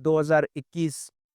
2021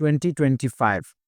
2025।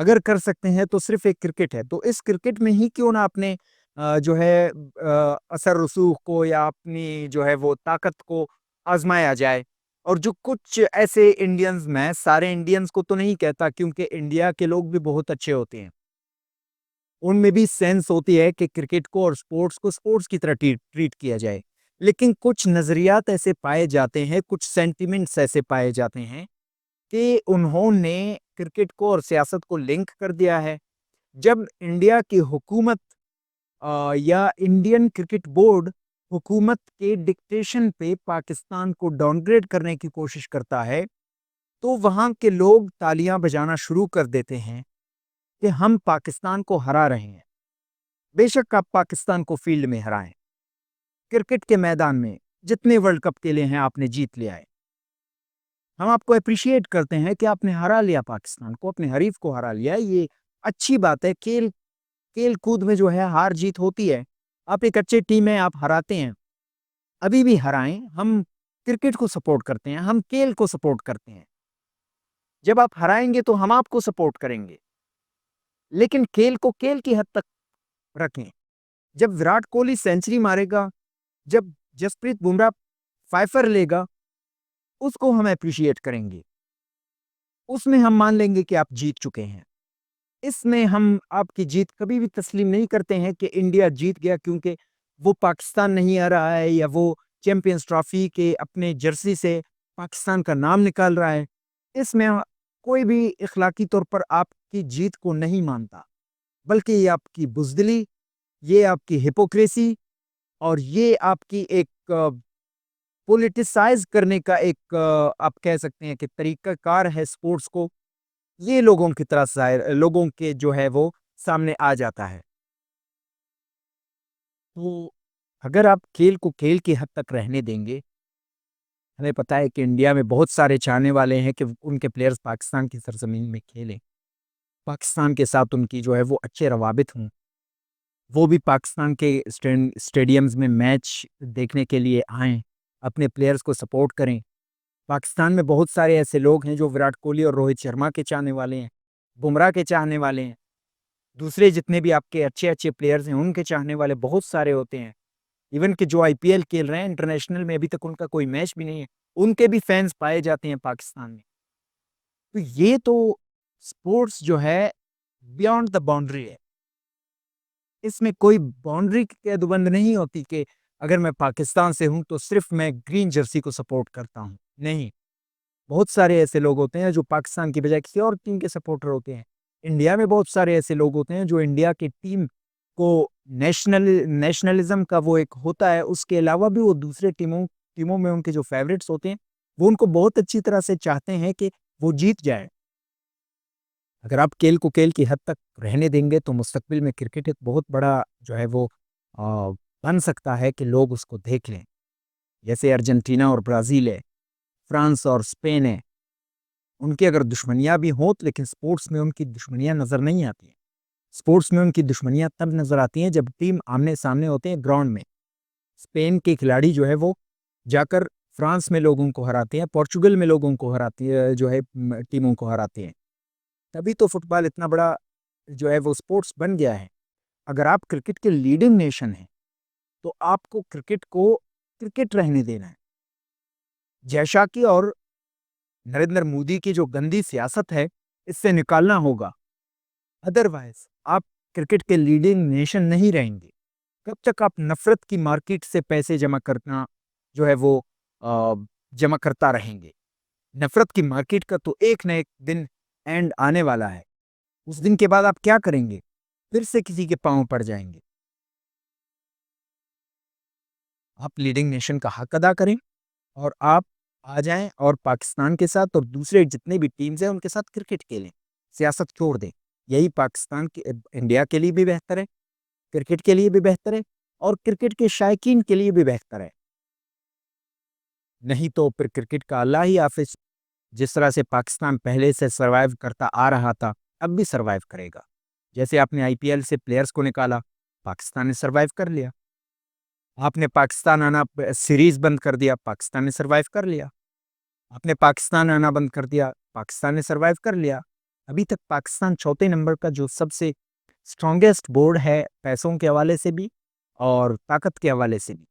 اگر کر سکتے ہیں تو صرف ایک کرکٹ ہے. تو اس کرکٹ میں ہی کیوں نہ اپنے جو ہے اثر رسوخ کو یا اپنی جو ہے وہ طاقت کو آزمایا جائے. اور جو کچھ ایسے انڈینز، میں سارے انڈینز کو تو نہیں کہتا کیونکہ انڈیا کے لوگ بھی بہت اچھے ہوتے ہیں، ان میں بھی سینس ہوتی ہے کہ کرکٹ کو اور سپورٹس کو سپورٹس کی طرح ٹریٹ کیا جائے. لیکن کچھ نظریات ایسے پائے جاتے ہیں، کچھ سینٹیمنٹس ایسے پائے جاتے ہیں کہ انہوں نے کرکٹ کو اور سیاست کو لنک کر دیا ہے. جب انڈیا کی حکومت یا انڈین کرکٹ بورڈ حکومت کے ڈکٹیشن پہ پاکستان کو ڈاؤن گریڈ کرنے کی کوشش کرتا ہے تو وہاں کے لوگ تالیاں بجانا شروع کر دیتے ہیں کہ ہم پاکستان کو ہرا رہے ہیں. بے شک آپ پاکستان کو فیلڈ میں ہرائیں، کرکٹ کے میدان میں جتنے ورلڈ کپ کے لیے ہیں آپ نے جیت لیا ہے. ہم آپ کو اپریشیٹ کرتے ہیں کہ آپ نے ہرا لیا پاکستان کو، اپنے حریف کو ہرا لیا. یہ اچھی بات ہے. کھیل کود میں جو ہے ہار جیت ہوتی ہے. آپ ایک اچھے ٹیم میں آپ ہراتے ہیں، ابھی بھی ہرائیں. ہم کرکٹ کو سپورٹ کرتے ہیں، ہم کھیل کو سپورٹ کرتے ہیں. جب آپ ہرائیں گے تو ہم آپ کو سپورٹ کریں گے، لیکن کھیل کو کھیل کی حد تک رکھیں. جب وراٹ کوہلی سینچری مارے گا، جب جسپریت بمراہ فائفر لے گا، اس کو ہم اپریشیٹ کریں گے. اس میں ہم مان لیں گے کہ آپ جیت چکے ہیں. اس میں ہم آپ کی جیت کبھی بھی تسلیم نہیں کرتے ہیں کہ انڈیا جیت گیا کیونکہ وہ پاکستان نہیں آ رہا ہے یا وہ چیمپئنز ٹرافی کے اپنے جرسی سے پاکستان کا نام نکال رہا ہے. اس میں کوئی بھی اخلاقی طور پر آپ کی جیت کو نہیں مانتا، بلکہ یہ آپ کی بزدلی، یہ آپ کی ہپوکریسی اور یہ آپ کی ایک پولیٹیسائز کرنے کا ایک آپ کہہ سکتے ہیں کہ طریقہ کار ہے سپورٹس کو. یہ لوگوں کی طرح لوگوں کے جو ہے وہ سامنے آ جاتا ہے. تو اگر آپ کھیل کو کھیل کی حد تک رہنے دیں گے، ہمیں پتا ہے کہ انڈیا میں بہت سارے چاہنے والے ہیں کہ ان کے پلیئرز پاکستان کی سرزمین میں کھیلیں، پاکستان کے ساتھ ان کی جو ہے وہ اچھے روابط ہوں، وہ بھی پاکستان کے اسٹیڈیمز میں میچ دیکھنے کے لیے آئیں، اپنے پلیئرز کو سپورٹ کریں. پاکستان میں بہت سارے ایسے لوگ ہیں جو وراٹ کوہلی اور روہت شرما کے چاہنے والے ہیں، بمراہ کے چاہنے والے ہیں، دوسرے جتنے بھی آپ کے اچھے اچھے پلیئرز ہیں ان کے چاہنے والے بہت سارے ہوتے ہیں. ایون کہ جو آئی پی ایل کھیل رہے ہیں انٹرنیشنل میں، ابھی تک ان کا کوئی میچ بھی نہیں ہے، ان کے بھی فینس پائے جاتے ہیں پاکستان میں. تو یہ تو سپورٹس جو ہے بیانڈ دا باؤنڈری ہے. اس میں کوئی باؤنڈری کی حد نہیں ہوتی کہ اگر میں پاکستان سے ہوں تو صرف میں گرین جرسی کو سپورٹ کرتا ہوں. نہیں، بہت سارے ایسے لوگ ہوتے ہیں جو پاکستان کی بجائے کسی اور ٹیم کے سپورٹر ہوتے ہیں. انڈیا میں بہت سارے ایسے لوگ ہوتے ہیں جو انڈیا کی ٹیم کو نیشنلزم کا وہ ایک ہوتا ہے، اس کے علاوہ بھی وہ دوسرے ٹیموں میں ان کے جو فیوریٹس ہوتے ہیں وہ ان کو بہت اچھی طرح سے چاہتے ہیں کہ وہ جیت جائے. اگر آپ کھیل کو کھیل کی حد تک رہنے دیں گے تو مستقبل میں کرکٹ ایک بہت بڑا جو ہے وہ بن سکتا ہے کہ لوگ اس کو دیکھ لیں. جیسے ارجنٹینا اور برازیل ہے، فرانس اور اسپین ہے، ان کی اگر دشمنیاں بھی ہوں لیکن سپورٹس میں ان کی دشمنیاں نظر نہیں آتی ہیں. سپورٹس میں ان کی دشمنیاں تب نظر آتی ہیں جب ٹیم آمنے سامنے ہوتے ہیں گراؤنڈ میں. اسپین کے کھلاڑی جو ہے وہ جا کر فرانس میں لوگوں کو ہراتے ہیں، پورچوگل میں لوگوں کو ہراتے ہیں، جو ہے ٹیموں کو ہراتے ہیں. تبھی تو فٹ بال اتنا بڑا جو ہے وہ سپورٹس بن گیا ہے. اگر آپ کرکٹ کے لیڈنگ نیشن ہیں تو آپ کو کرکٹ کو کرکٹ رہنے دینا ہے. جے شاکی اور نریندر مودی کی جو گندی سیاست ہے اس سے نکالنا ہوگا، ادروائز آپ کرکٹ کے لیڈنگ نیشن نہیں رہیں گے. کب تک آپ نفرت کی مارکیٹ سے پیسے جمع کرنا جو ہے وہ جمع کرتا رہیں گے؟ نفرت کی مارکیٹ کا تو ایک نہ ایک دن اینڈ آنے والا ہے. اس دن کے بعد آپ کیا کریں گے؟ پھر سے کسی کے پاؤں پڑ جائیں گے. آپ لیڈنگ نیشن کا حق ادا کریں اور آپ آ جائیں اور پاکستان کے ساتھ اور دوسرے جتنے بھی ٹیمز ہیں ان کے ساتھ کرکٹ کھیلیں، سیاست چھوڑ دیں. یہی پاکستان کے انڈیا کے لیے بھی بہتر ہے، کرکٹ کے لیے بھی بہتر ہے اور کرکٹ کے شائقین کے لیے بھی بہتر ہے. نہیں تو پھر کرکٹ کا اللہ ہی حافظ. جس طرح سے پاکستان پہلے سے سروائیو کرتا آ رہا تھا اب بھی سروائیو کرے گا. جیسے آپ نے آئی پی ایل سے پلیئرز کو نکالا، پاکستان نے سروائیو کر لیا. آپ نے پاکستان آنا سیریز بند کر دیا، پاکستان نے سروائیو کر لیا. آپ نے پاکستان آنا بند کر دیا، پاکستان نے سروائیو کر لیا. ابھی تک پاکستان چوتھے نمبر کا جو سب سے اسٹرانگیسٹ بورڈ ہے پیسوں کے حوالے سے بھی اور طاقت کے حوالے سے بھی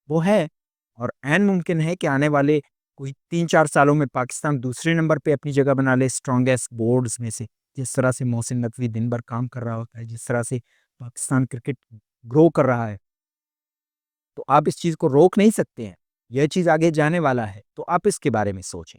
وہ ہے، اور عین ممکن ہے کہ آنے والے کوئی 3-4 سالوں میں پاکستان دوسرے نمبر پہ اپنی جگہ بنا لے اسٹرانگیسٹ بورڈز میں سے، جس طرح سے محسن نقوی دن بھر کام کر رہا ہوتا ہے، جس طرح سے پاکستان کرکٹ گرو کر رہا ہے، تو آپ اس چیز کو روک نہیں سکتے ہیں، یہ چیز آگے جانے والا ہے، تو آپ اس کے بارے میں سوچیں۔